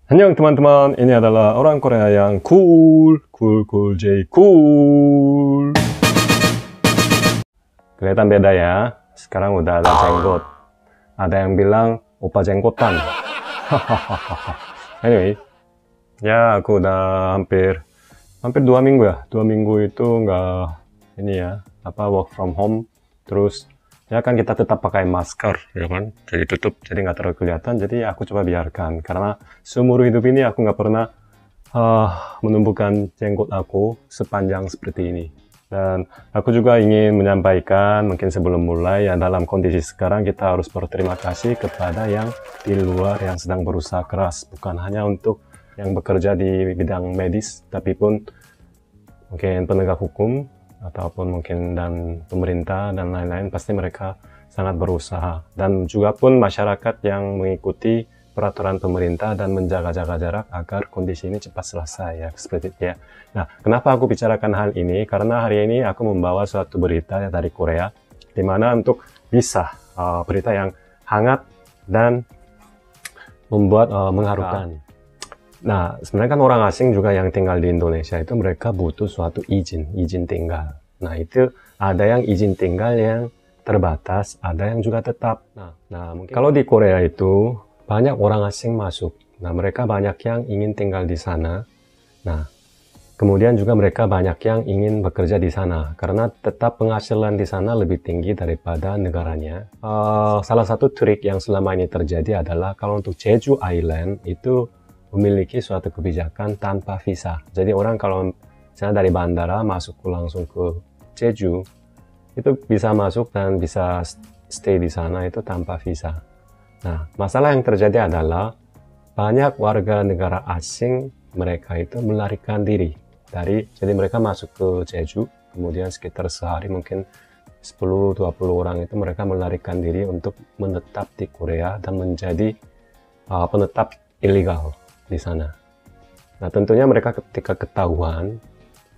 Annyeong teman-teman, ini adalah orang Korea yang cool J cool. Kelihatan beda ya, sekarang udah ada jenggot. Ada yang bilang opa jenggotan. Anyway, ya aku udah hampir 2 minggu ya. 2 minggu itu nggak work from home. Terus ya kan kita tetap pakai masker ya kan, jadi tutup, jadi nggak terlalu kelihatan. Jadi aku coba biarkan, karena seumur hidup ini aku nggak pernah menumbuhkan jenggot aku sepanjang seperti ini. Dan aku juga ingin menyampaikan, mungkin sebelum mulai, ya dalam kondisi sekarang kita harus berterima kasih kepada yang di luar yang sedang berusaha keras, bukan hanya untuk yang bekerja di bidang medis, tapi pun mungkin penegak hukum ataupun mungkin dan pemerintah dan lain-lain. Pasti mereka sangat berusaha, dan juga pun masyarakat yang mengikuti peraturan pemerintah dan menjaga-jaga jarak agar kondisi ini cepat selesai ya, seperti itu ya. Nah, kenapa aku bicarakan hal ini? Karena hari ini aku membawa suatu berita dari Korea, di mana untuk bisa berita yang hangat dan membuat mengharukan. Nah, sebenarnya kan orang asing juga yang tinggal di Indonesia itu mereka butuh suatu izin tinggal. Nah, itu ada yang izin tinggal yang terbatas, ada yang juga tetap. Nah, mungkin kalau di Korea itu banyak orang asing masuk. Nah, mereka banyak yang ingin tinggal di sana. Nah, kemudian juga mereka banyak yang ingin bekerja di sana karena tetap penghasilan di sana lebih tinggi daripada negaranya. Salah satu trik yang selama ini terjadi adalah kalau untuk Jeju Island itu memiliki suatu kebijakan tanpa visa. Jadi orang kalau misalnya dari bandara masuk langsung ke Jeju, itu bisa masuk dan bisa stay di sana itu tanpa visa. Nah, masalah yang terjadi adalah banyak warga negara asing mereka itu melarikan diri jadi mereka masuk ke Jeju, kemudian sekitar sehari mungkin 10-20 orang itu mereka melarikan diri untuk menetap di Korea dan menjadi penetap ilegal di sana. Nah, tentunya mereka ketika ketahuan,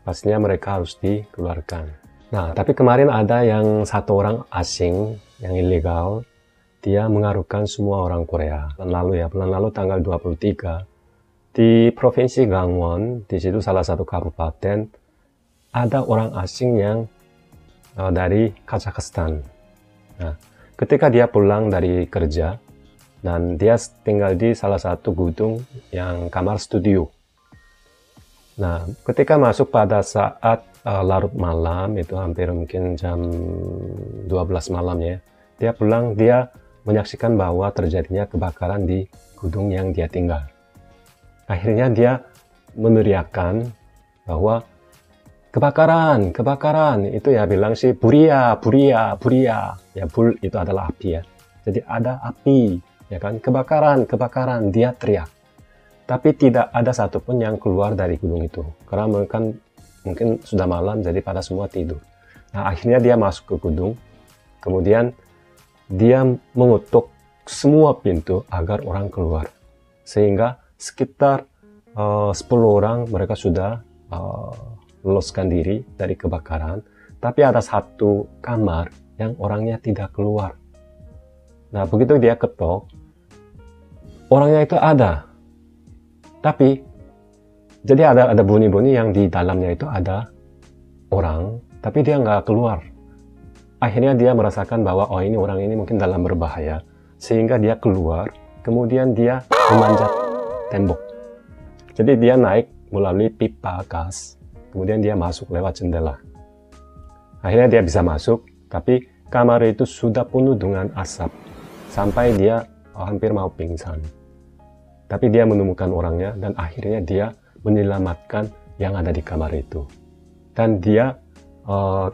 pastinya mereka harus dikeluarkan. Nah, tapi kemarin ada yang satu orang asing yang ilegal, dia mengaruhkan semua orang Korea. Bulan lalu tanggal 23, di Provinsi Gangwon, di situ salah satu kabupaten, ada orang asing yang dari Kazakhstan. Nah, ketika dia pulang dari kerja, dan dia tinggal di salah satu gedung yang kamar studio. Nah, ketika masuk pada saat larut malam, itu hampir mungkin jam 12 malam ya, dia pulang, dia menyaksikan bahwa terjadinya kebakaran di gedung yang dia tinggal. Akhirnya dia meneriakkan bahwa kebakaran, itu ya bilang sih buria. Ya, bul itu adalah api ya. Jadi ada api. Ya kan, kebakaran, dia teriak. Tapi tidak ada satupun yang keluar dari gedung itu. Karena mungkin sudah malam, jadi pada semua tidur. Nah, akhirnya dia masuk ke gedung. Kemudian dia mengetuk semua pintu agar orang keluar. Sehingga sekitar 10 orang mereka sudah loloskan diri dari kebakaran. Tapi ada satu kamar yang orangnya tidak keluar. Nah, begitu dia ketok, orangnya itu ada. Tapi, jadi ada bunyi-bunyi yang di dalamnya itu ada orang, tapi dia nggak keluar. Akhirnya dia merasakan bahwa, oh ini orang ini mungkin dalam berbahaya. Sehingga dia keluar, kemudian dia memanjat tembok. Jadi dia naik melalui pipa gas, kemudian dia masuk lewat jendela. Akhirnya dia bisa masuk, tapi kamar itu sudah penuh dengan asap. Sampai dia hampir mau pingsan. Tapi dia menemukan orangnya dan akhirnya dia menyelamatkan yang ada di kamar itu. Dan dia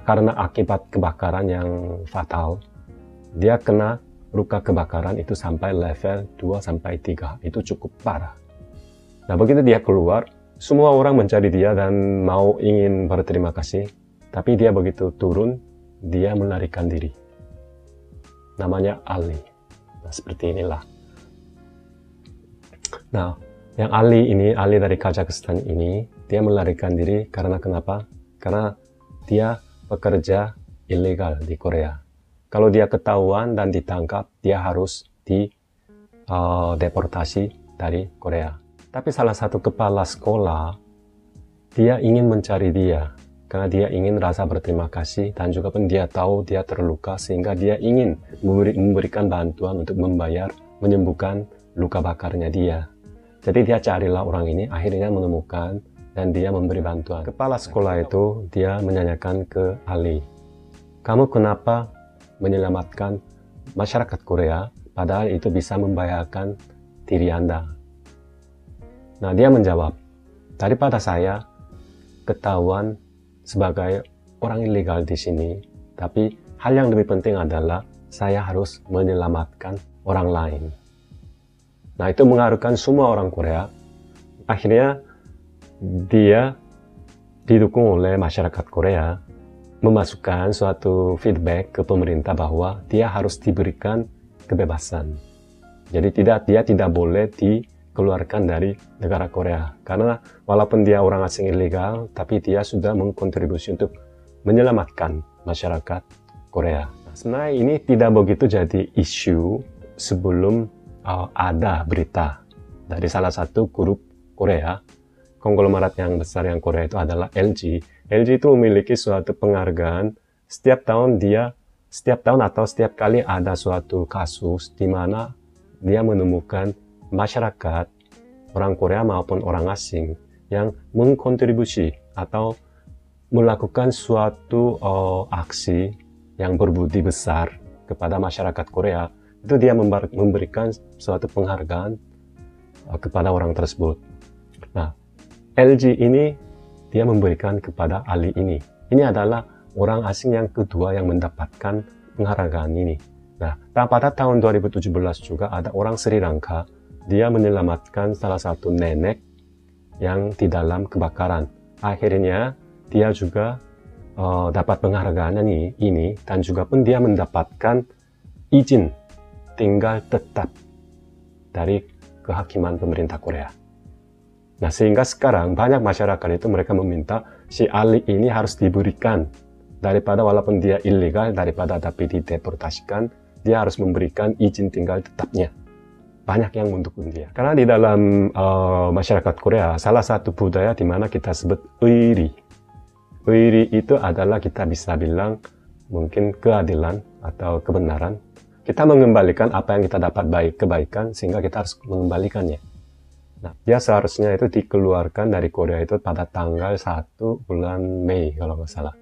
karena akibat kebakaran yang fatal, dia kena luka kebakaran itu sampai level 2-3. Itu cukup parah. Nah, begitu dia keluar, semua orang mencari dia dan ingin berterima kasih. Tapi dia begitu turun, dia melarikan diri. Namanya Ali. Nah, seperti inilah. Nah, yang Ali dari Kazakhstan ini, dia melarikan diri karena kenapa? Karena dia bekerja ilegal di Korea. Kalau dia ketahuan dan ditangkap, dia harus deportasi dari Korea. Tapi salah satu kepala sekolah, dia ingin mencari dia. Karena dia ingin rasa berterima kasih dan juga pun dia tahu dia terluka sehingga dia ingin memberikan bantuan untuk membayar, menyembuhkan luka bakarnya dia. Jadi dia carilah orang ini, akhirnya menemukan dan dia memberi bantuan. Kepala sekolah itu dia menanyakan ke Ali, kamu kenapa menyelamatkan masyarakat Korea padahal itu bisa membahayakan diri Anda? Nah, dia menjawab, daripada saya ketahuan sebagai orang ilegal di sini, tapi hal yang lebih penting adalah saya harus menyelamatkan orang lain. Nah, itu mengharukan semua orang Korea. Akhirnya dia didukung oleh masyarakat Korea memasukkan suatu feedback ke pemerintah bahwa dia harus diberikan kebebasan. Jadi dia tidak boleh dikeluarkan dari negara Korea. Karena walaupun dia orang asing ilegal, tapi dia sudah mengkontribusi untuk menyelamatkan masyarakat Korea. Nah, sebenarnya ini tidak begitu jadi isu sebelum ada berita dari salah satu grup Korea. Konglomerat yang besar yang Korea itu adalah LG. LG itu memiliki suatu penghargaan setiap tahun atau setiap kali ada suatu kasus di mana dia menemukan masyarakat orang Korea maupun orang asing yang mengkontribusi atau melakukan suatu aksi yang berbudi besar kepada masyarakat Korea, itu dia memberikan suatu penghargaan kepada orang tersebut. Nah, LG ini dia memberikan kepada Ali ini. Ini adalah orang asing yang kedua yang mendapatkan penghargaan ini. Nah, pada tahun 2017 juga ada orang Sri Lanka, dia menyelamatkan salah satu nenek yang di dalam kebakaran. Akhirnya dia juga dapat penghargaan ini dan juga pun dia mendapatkan izin tinggal tetap dari kehakiman pemerintah Korea. Nah, sehingga sekarang banyak masyarakat itu mereka meminta si Ali ini harus diberikan, daripada walaupun dia ilegal, daripada tapi dideportasikan, dia harus memberikan izin tinggal tetapnya. Banyak yang mendukung dia. Karena di dalam masyarakat Korea, salah satu budaya di mana kita sebut eiri. Eiri itu adalah kita bisa bilang mungkin keadilan atau kebenaran. Kita mengembalikan apa yang kita dapat kebaikan sehingga kita harus mengembalikannya. Nah, dia seharusnya itu dikeluarkan dari Korea itu pada tanggal 1 bulan Mei kalau nggak salah.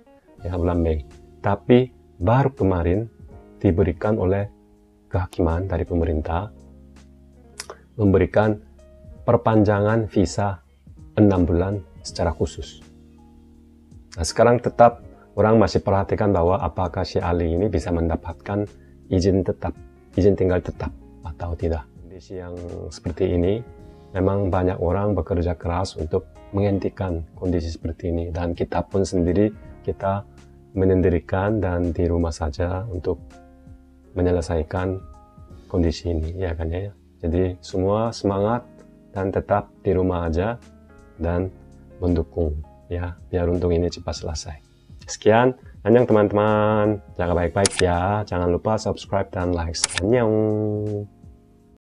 Ya, bulan Mei. Tapi baru kemarin diberikan oleh kehakiman dari pemerintah memberikan perpanjangan visa 6 bulan secara khusus. Nah, sekarang tetap orang masih perhatikan bahwa apakah si Ali ini bisa mendapatkan izin tinggal tetap atau tidak. Kondisi yang seperti ini memang banyak orang bekerja keras untuk menghentikan kondisi seperti ini, dan kita pun sendiri kita menyendirikan dan di rumah saja untuk menyelesaikan kondisi ini, ya kan ya. Jadi semua semangat dan tetap di rumah aja dan mendukung ya biar untuk ini cepat selesai. Sekian, annyeong teman-teman, jaga baik-baik ya, jangan lupa subscribe dan like. Annyeong.